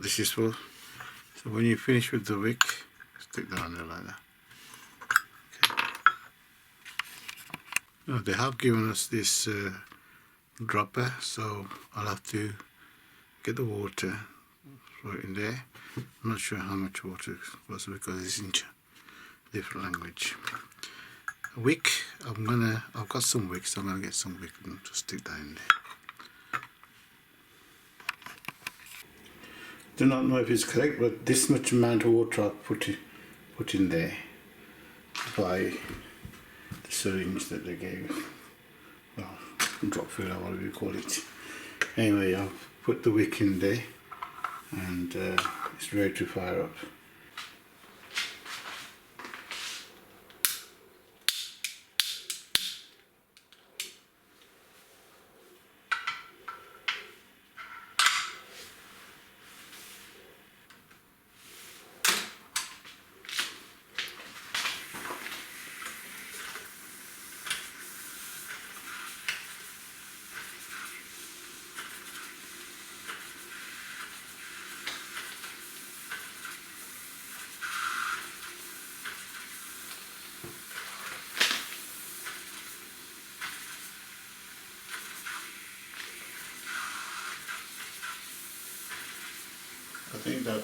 this is for. So when you finish with the wick, stick that on there like that. Okay. Now they have given us this dropper, so I'll have to get the water, throw it in there. I'm not sure how much water it was because it's in different language. A wick, I've got some wicks, so I'm gonna get some wick and just stick that in there. Do not know if it's correct, but this much amount of water I've put in there by the syringe that they gave. Well, drop filler, whatever you call it. Anyway, I've put the wick in there and it's ready to fire up. I think that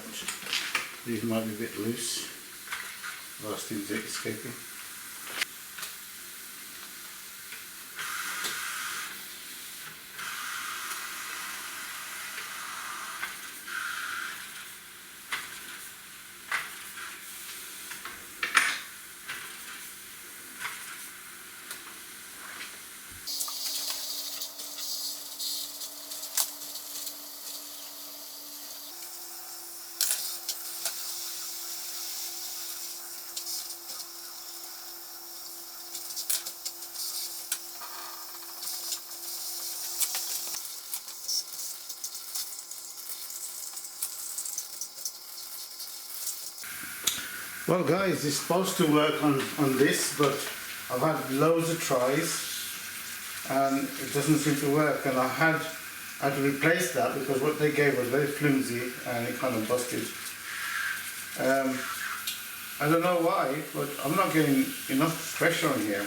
these might be a bit loose, last things escaping. Well guys, it's supposed to work on this, but I've had loads of tries and it doesn't seem to work, and I had to replace that because what they gave was very flimsy and it kind of busted. I don't know why, but I'm not getting enough pressure on here.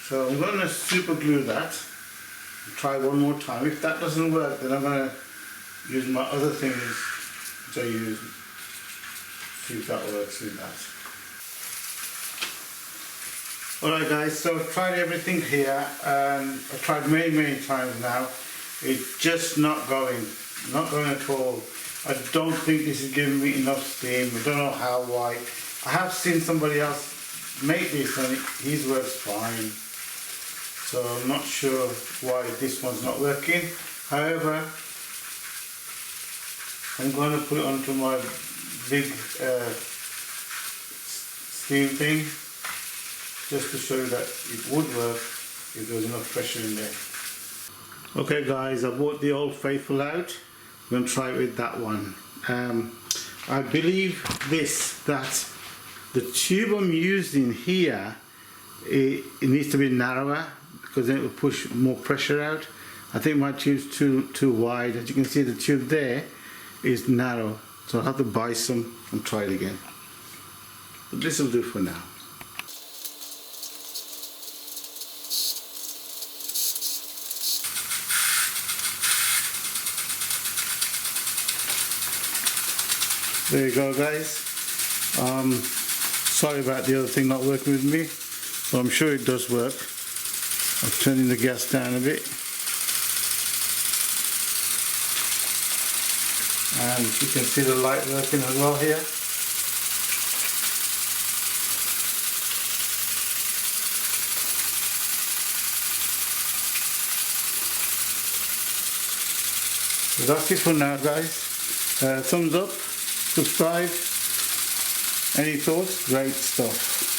So I'm going to super glue that, try one more time. If that doesn't work, then I'm going to use my other things which I use, see if that works with that. Alright guys, so I've tried everything here and I've tried many times now. It's just not going at all. I don't think this is giving me enough steam. I don't know how, why. I have seen somebody else make this and his works fine. So I'm not sure why this one's not working. However, I'm going to put it onto my big steam thing just to show you that it would work if there was enough pressure in there. Okay guys, I bought the Old Faithful out. I'm going to try it with that one. I believe that the tube I'm using here, it needs to be narrower, because then it will push more pressure out. I think my tube's too wide. As you can see, the tube there is narrow, so I'll have to buy some and try it again. But this will do for now. There you go guys. Sorry about the other thing not working with me, but I'm sure it does work. I'm turning the gas down a bit. And you can see the light working as well here. So that's it for now guys. Thumbs up, subscribe. Any thoughts? Great stuff.